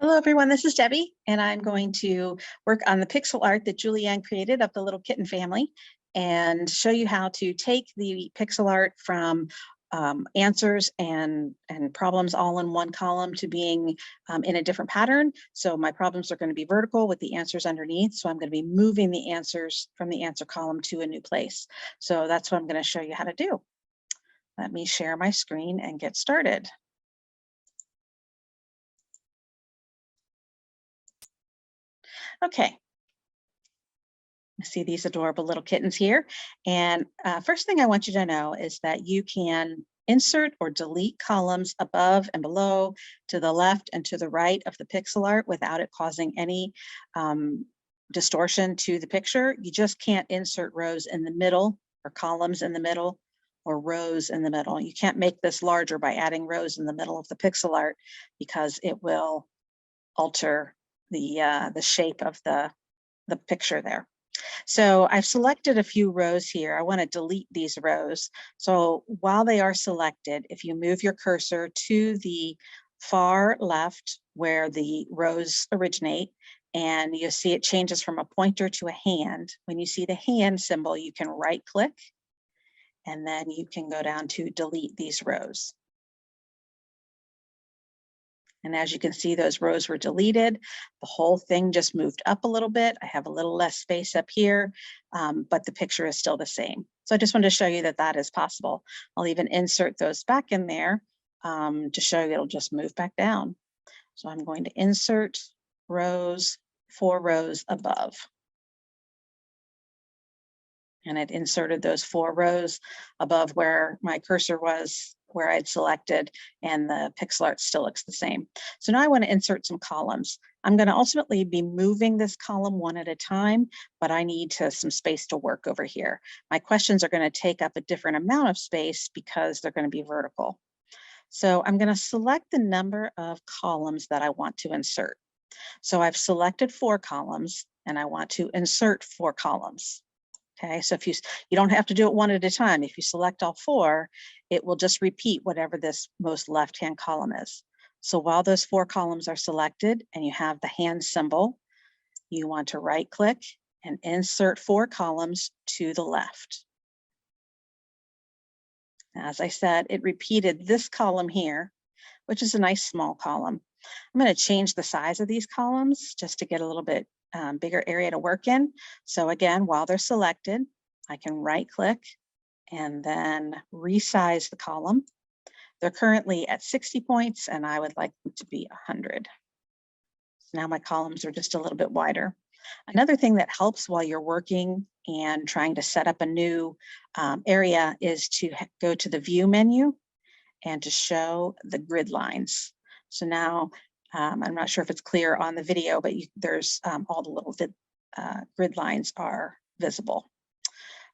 Hello everyone, this is Debbie, and I'm going to work on the pixel art that Julianne created of the little kitten family and show you how to take the pixel art from answers and problems all in one column to being in a different pattern. So my problems are going to be vertical with the answers underneath. So I'm going to be moving the answers from the answer column to a new place. So that's what I'm going to show you how to do. Let me share my screen and get started. Okay. I see these adorable little kittens here. And first thing I want you to know is that you can insert or delete columns above and below, to the left and to the right of the pixel art without it causing any distortion to the picture. You just can't insert rows in the middle or columns in the middle or rows in the middle. You can't make this larger by adding rows in the middle of the pixel art because it will alter the shape of the picture there. So I've selected a few rows here. I want to delete these rows. So while they are selected, if you move your cursor to the far left where the rows originate, and you see it changes from a pointer to a hand. When you see the hand symbol, you can right click, and then you can go down to delete these rows. And as you can see, those rows were deleted. The whole thing just moved up a little bit. I have a little less space up here, but the picture is still the same. So I just wanted to show you that that is possible. I'll even insert those back in there to show you it'll just move back down. So I'm going to insert rows, 4 rows above. And it inserted those 4 rows above where my cursor was, where I'd selected, and the pixel art still looks the same. So now I want to insert some columns. I'm going to ultimately be moving this column one at a time, but I need some space to work over here. My questions are going to take up a different amount of space because they're going to be vertical. So I'm going to select the number of columns that I want to insert. So I've selected 4 columns, and I want to insert 4 columns. Okay, so if you don't have to do it one at a time. If you select all 4, it will just repeat whatever this most left-hand column is. So while those 4 columns are selected and you have the hand symbol, you want to right click and insert 4 columns to the left. As I said, it repeated this column here, which is a nice small column. I'm going to change the size of these columns just to get a little bit bigger area to work in. So again, while they're selected, I can right click and then resize the column. They're currently at 60 points and I would like them to be 100. So now my columns are just a little bit wider. Another thing that helps while you're working and trying to set up a new area is to go to the view menu and to show the grid lines. So now I'm not sure if it's clear on the video, but there's all the little grid lines are visible.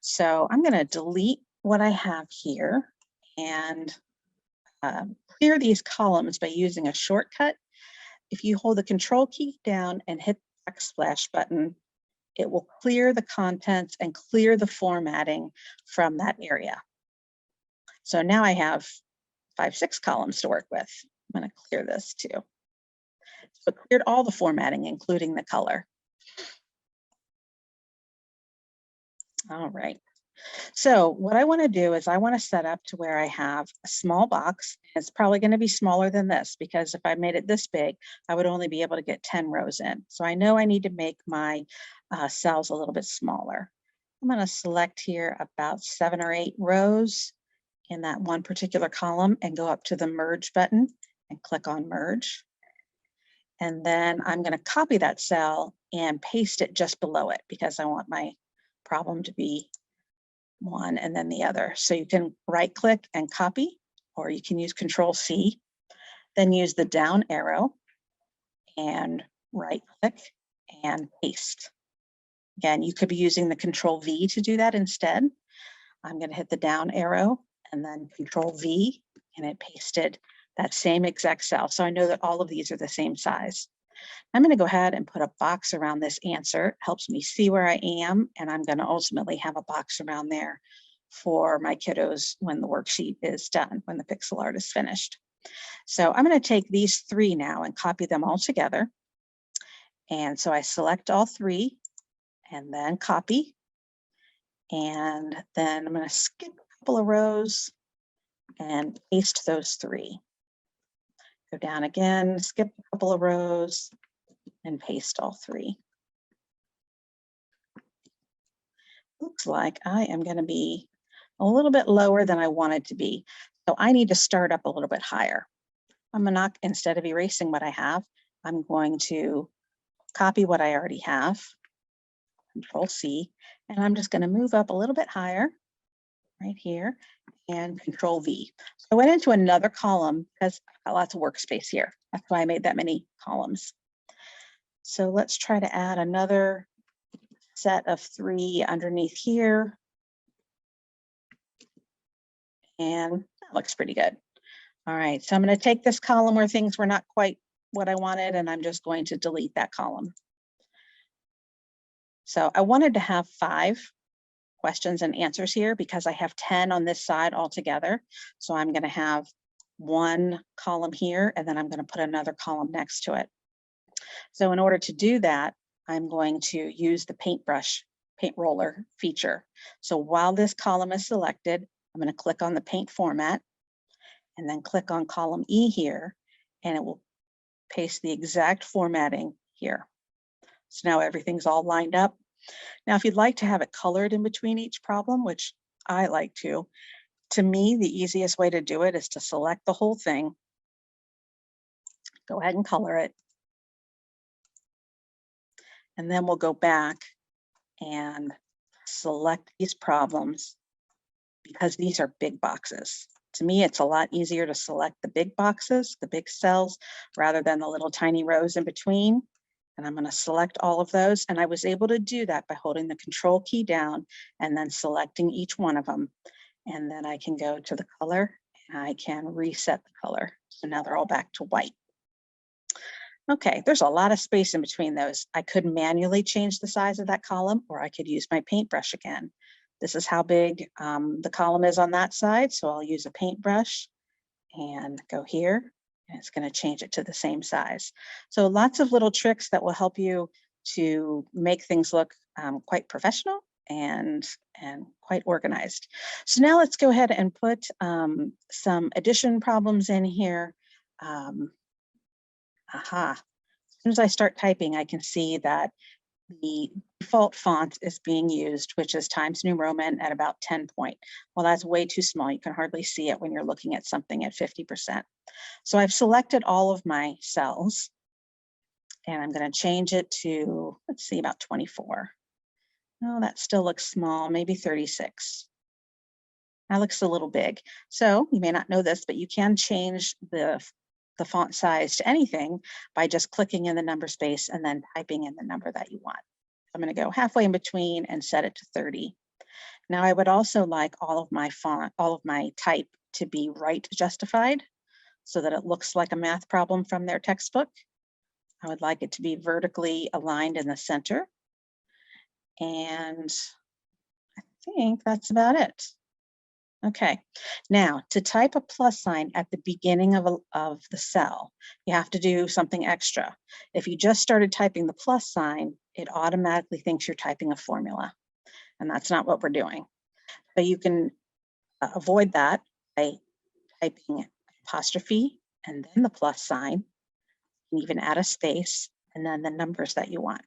So I'm going to delete what I have here and clear these columns by using a shortcut. If you hold the Control key down and hit the backsplash button, it will clear the contents and clear the formatting from that area. So now I have 5, 6 columns to work with. I'm going to clear this too. So it cleared all the formatting, including the color. All right. So what I want to do is I want to set up to where I have a small box. It's probably going to be smaller than this because if I made it this big, I would only be able to get 10 rows in. So I know I need to make my cells a little bit smaller. I'm going to select here about 7 or 8 rows in that one particular column and go up to the merge button and click on merge. And then I'm going to copy that cell and paste it just below it because I want my problem to be one and then the other. So you can right click and copy, or you can use Control C, then use the down arrow and right click and paste. Again, you could be using the Control V to do that instead. I'm going to hit the down arrow and then Control V, and it pasted that same exact cell. So I know that all of these are the same size. I'm going to go ahead and put a box around this answer. It helps me see where I am, and I'm going to ultimately have a box around there for my kiddos when the worksheet is done, when the pixel art is finished. So I'm going to take these 3 now and copy them all together. And so I select all 3 and then copy. And then I'm going to skip a couple of rows and paste those 3. Go down again, skip a couple of rows and paste all 3. Looks like I am going to be a little bit lower than I wanted to be. So I need to start up a little bit higher. I'm going to, instead of erasing what I have, I'm going to copy what I already have, Control C, and I'm just going to move up a little bit higher right here and Control V. So I went into another column because I've got lots of workspace here. That's why I made that many columns. So let's try to add another set of 3 underneath here. And that looks pretty good. All right, so I'm going to take this column where things were not quite what I wanted, and I'm just going to delete that column. So I wanted to have 5 questions and answers here because I have 10 on this side altogether. So I'm going to have 1 column here, and then I'm going to put another column next to it. So in order to do that, I'm going to use the paint roller feature. So while this column is selected, I'm going to click on the paint format and then click on column E here, and it will paste the exact formatting here. So now everything's all lined up. Now, if you'd like to have it colored in between each problem, which I like to me, the easiest way to do it is to select the whole thing, go ahead and color it, and then we'll go back and select these problems because these are big boxes. To me, it's a lot easier to select the big boxes, the big cells, rather than the little tiny rows in between. And I'm going to select all of those. And I was able to do that by holding the Control key down and then selecting each one of them. And then I can go to the color and I can reset the color. So now they're all back to white. Okay, there's a lot of space in between those. I could manually change the size of that column, or I could use my paintbrush again. This is how big the column is on that side. So I'll use a paintbrush and go here, and it's going to change it to the same size. So lots of little tricks that will help you to make things look quite professional and quite organized. So now let's go ahead and put some addition problems in here. As soon as I start typing, I can see that the default font is being used, which is Times New Roman at about 10 point. Well, that's way too small. You can hardly see it when you're looking at something at 50%. So I've selected all of my cells, and I'm going to change it to, let's see, about 24. No, that still looks small, maybe 36. That looks a little big. So you may not know this, but you can change the font size to anything by just clicking in the number space and then typing in the number that you want. I'm going to go halfway in between and set it to 30. Now I would also like all of my type to be right justified so that it looks like a math problem from their textbook. I would like it to be vertically aligned in the center. And I think that's about it. Okay, now to type a plus sign at the beginning of the cell, you have to do something extra. If you just started typing the plus sign, it automatically thinks you're typing a formula, and that's not what we're doing. But you can avoid that by typing apostrophe and then the plus sign, and even add a space, and then the numbers that you want.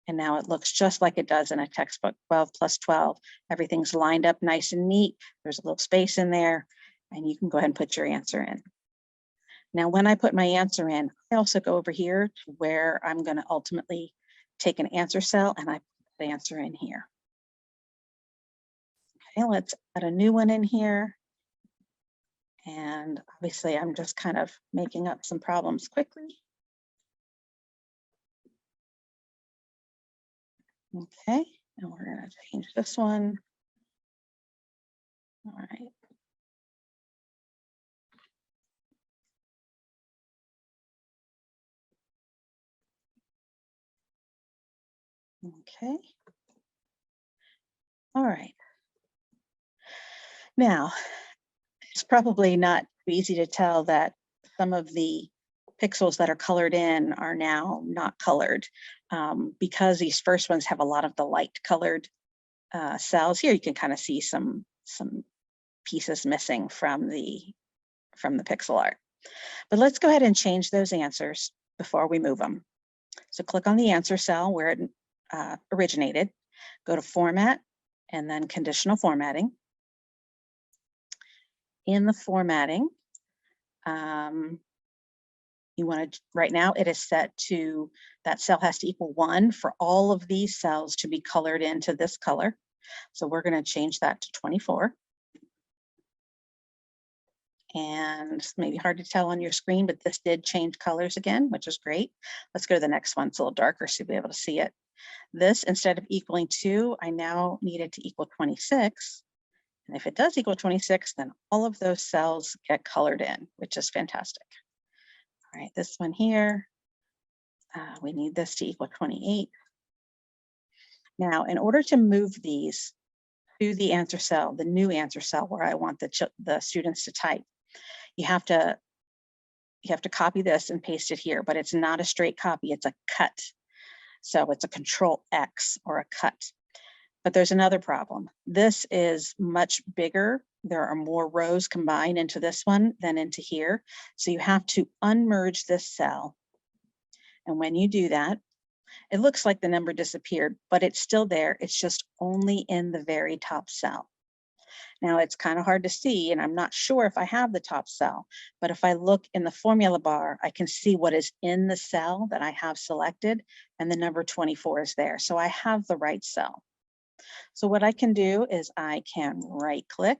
And now it looks just like it does in a textbook, 12 plus 12. Everything's lined up nice and neat. There's a little space in there, and you can go ahead and put your answer in. Now, when I put my answer in, I also go over here to where I'm going to ultimately take an answer cell, and I put the answer in here. Okay, let's add a new one in here. And obviously, I'm just kind of making up some problems quickly. Okay, and we're going to change this one. All right. Okay. All right. Now, it's probably not easy to tell that some of the pixels that are colored in are now not colored because these first ones have a lot of the light colored cells. Here you can kind of see some pieces missing from the pixel art. But let's go ahead and change those answers before we move them. So click on the answer cell where it originated, go to Format, and then Conditional Formatting. In the formatting, you want to, right now it is set to, that cell has to equal 1 for all of these cells to be colored into this color. So we're going to change that to 24. And maybe hard to tell on your screen, but this did change colors again, which is great. Let's go to the next one. It's a little darker, so you'll be able to see it. This, instead of equaling 2, I now need it to equal 26. And if it does equal 26, then all of those cells get colored in, which is fantastic. All right, this one here, we need this to equal 28. Now, in order to move these to the answer cell, the new answer cell where I want the students to type, you have to copy this and paste it here, but it's not a straight copy, it's a cut. So it's a Control X or a cut. But there's another problem. This is much bigger. There are more rows combined into this one than into here. So you have to unmerge this cell. And when you do that, it looks like the number disappeared, but it's still there. It's just only in the very top cell. Now it's kind of hard to see, and I'm not sure if I have the top cell, but if I look in the formula bar, I can see what is in the cell that I have selected, and the number 24 is there. So I have the right cell. So what I can do is I can right click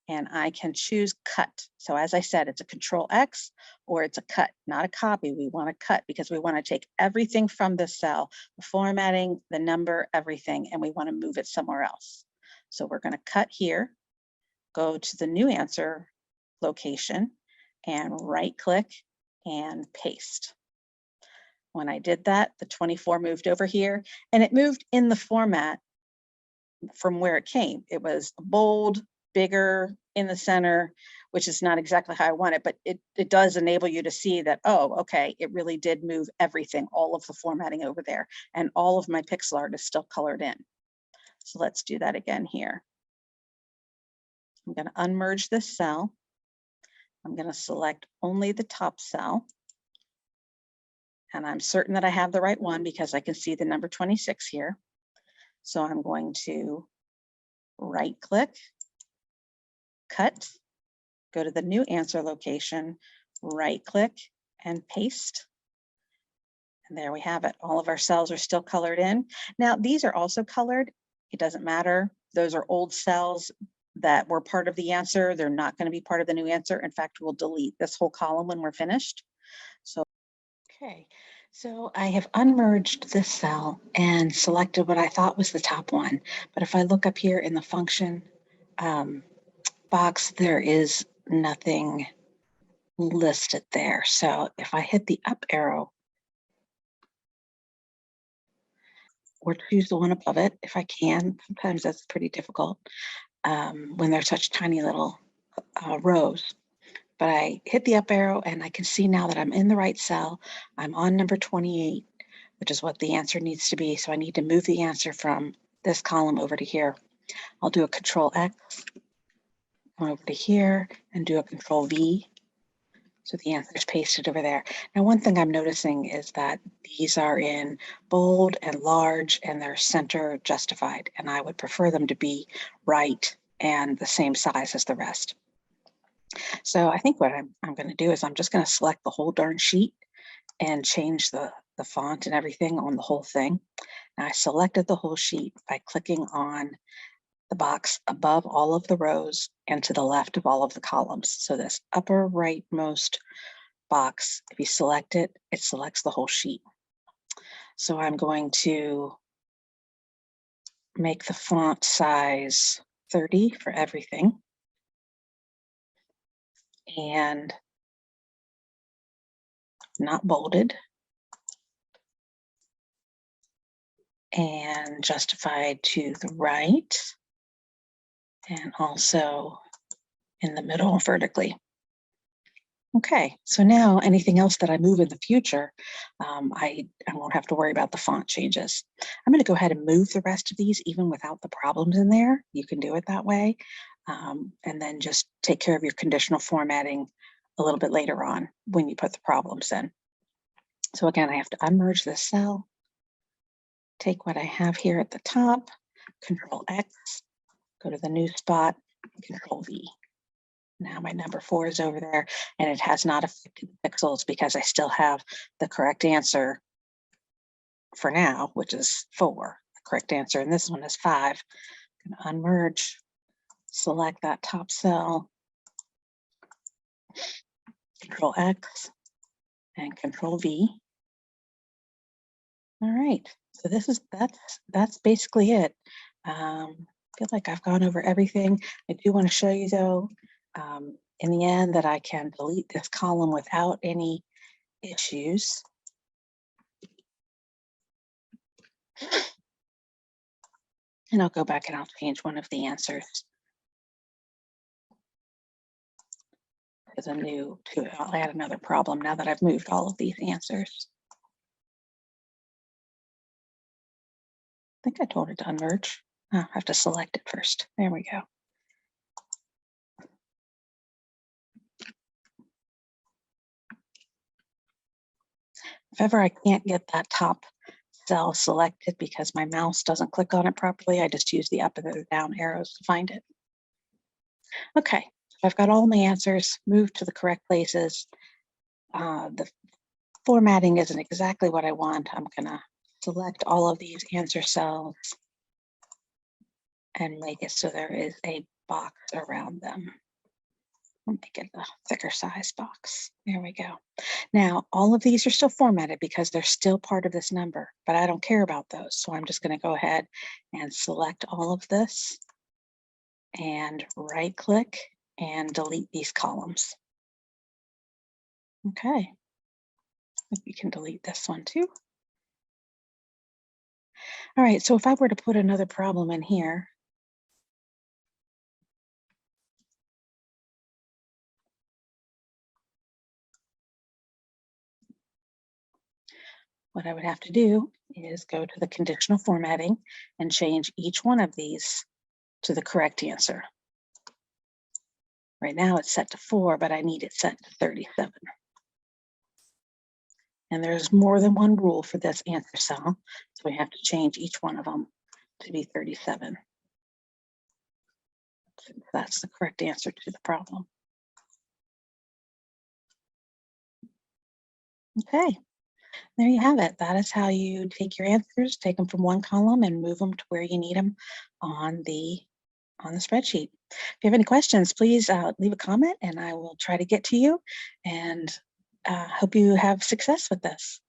and I can choose cut. So as I said, it's a Control X or it's a cut, not a copy. We want to cut because we want to take everything from this cell, the formatting, the number, everything, and we want to move it somewhere else. So we're going to cut here, go to the new answer location and right click and paste. When I did that, the 24 moved over here and it moved in the format from where it came. It was bold, bigger, in the center, which is not exactly how I want it, but it does enable you to see that, oh, okay, it really did move everything, all of the formatting over there, and all of my pixel art is still colored in. So let's do that again here. I'm going to unmerge this cell. I'm going to select only the top cell. And I'm certain that I have the right one because I can see the number 26 here. So I'm going to right click, cut, go to the new answer location, right click and paste. And there we have it. All of our cells are still colored in. Now these are also colored. It doesn't matter. Those are old cells that were part of the answer. They're not going to be part of the new answer. In fact, we'll delete this whole column when we're finished. So, okay. So I have unmerged this cell and selected what I thought was the top one. But if I look up here in the function box, there is nothing listed there. So if I hit the up arrow or choose the one above it, if I can, sometimes that's pretty difficult when they're such tiny little rows. But I hit the up arrow and I can see now that I'm in the right cell. I'm on number 28, which is what the answer needs to be. So I need to move the answer from this column over to here. I'll do a Control X, come over to here and do a Control V. So the answer is pasted over there. Now, one thing I'm noticing is that these are in bold and large and they're center justified. And I would prefer them to be right and the same size as the rest. So I think what I'm going to do is I'm just going to select the whole darn sheet and change the font and everything on the whole thing. Now I selected the whole sheet by clicking on the box above all of the rows and to the left of all of the columns. So this upper rightmost box, if you select it, it selects the whole sheet. So I'm going to make the font size 30 for everything. And not bolded. And justified to the right. And also in the middle vertically. Okay, so now anything else that I move in the future, I won't have to worry about the font changes. I'm going to go ahead and move the rest of these even without the problems in there. You can do it that way. And then just take care of your conditional formatting a little bit later on when you put the problems in. So again, I have to unmerge this cell, take what I have here at the top, Control X, go to the new spot, Control V. Now my number 4 is over there, and it has not affected the pixels because I still have the correct answer for now, which is 4. The correct answer, and this one is 5. I'm going to unmerge, select that top cell, Control X, and Control V. All right, so that's basically it. I feel like I've gone over everything. I do want to show you though, in the end, that I can delete this column without any issues. And I'll go back and I'll change one of the answers as a new I'll add another problem now that I've moved all of these answers. I think I told it to unmerge. Oh, I have to select it first. There we go. If ever I can't get that top cell selected because my mouse doesn't click on it properly, I just use the up and the down arrows to find it. Okay, so I've got all my answers moved to the correct places. The formatting isn't exactly what I want. I'm gonna select all of these answer cells and make it so there is a box around them. I'll make it a thicker size box. There we go. Now, all of these are still formatted because they're still part of this number, but I don't care about those. So I'm just going to go ahead and select all of this and right click and delete these columns. Okay. We can delete this one too. All right, so if I were to put another problem in here, what I would have to do is go to the conditional formatting and change each one of these to the correct answer. Right now it's set to 4, but I need it set to 37. And there's more than one rule for this answer cell, so we have to change each one of them to be 37. That's the correct answer to the problem. Okay, there you have it. That is how you take your answers, take them from one column and move them to where you need them on the spreadsheet. If you have any questions, please leave a comment and I will try to get to you, and hope you have success with this.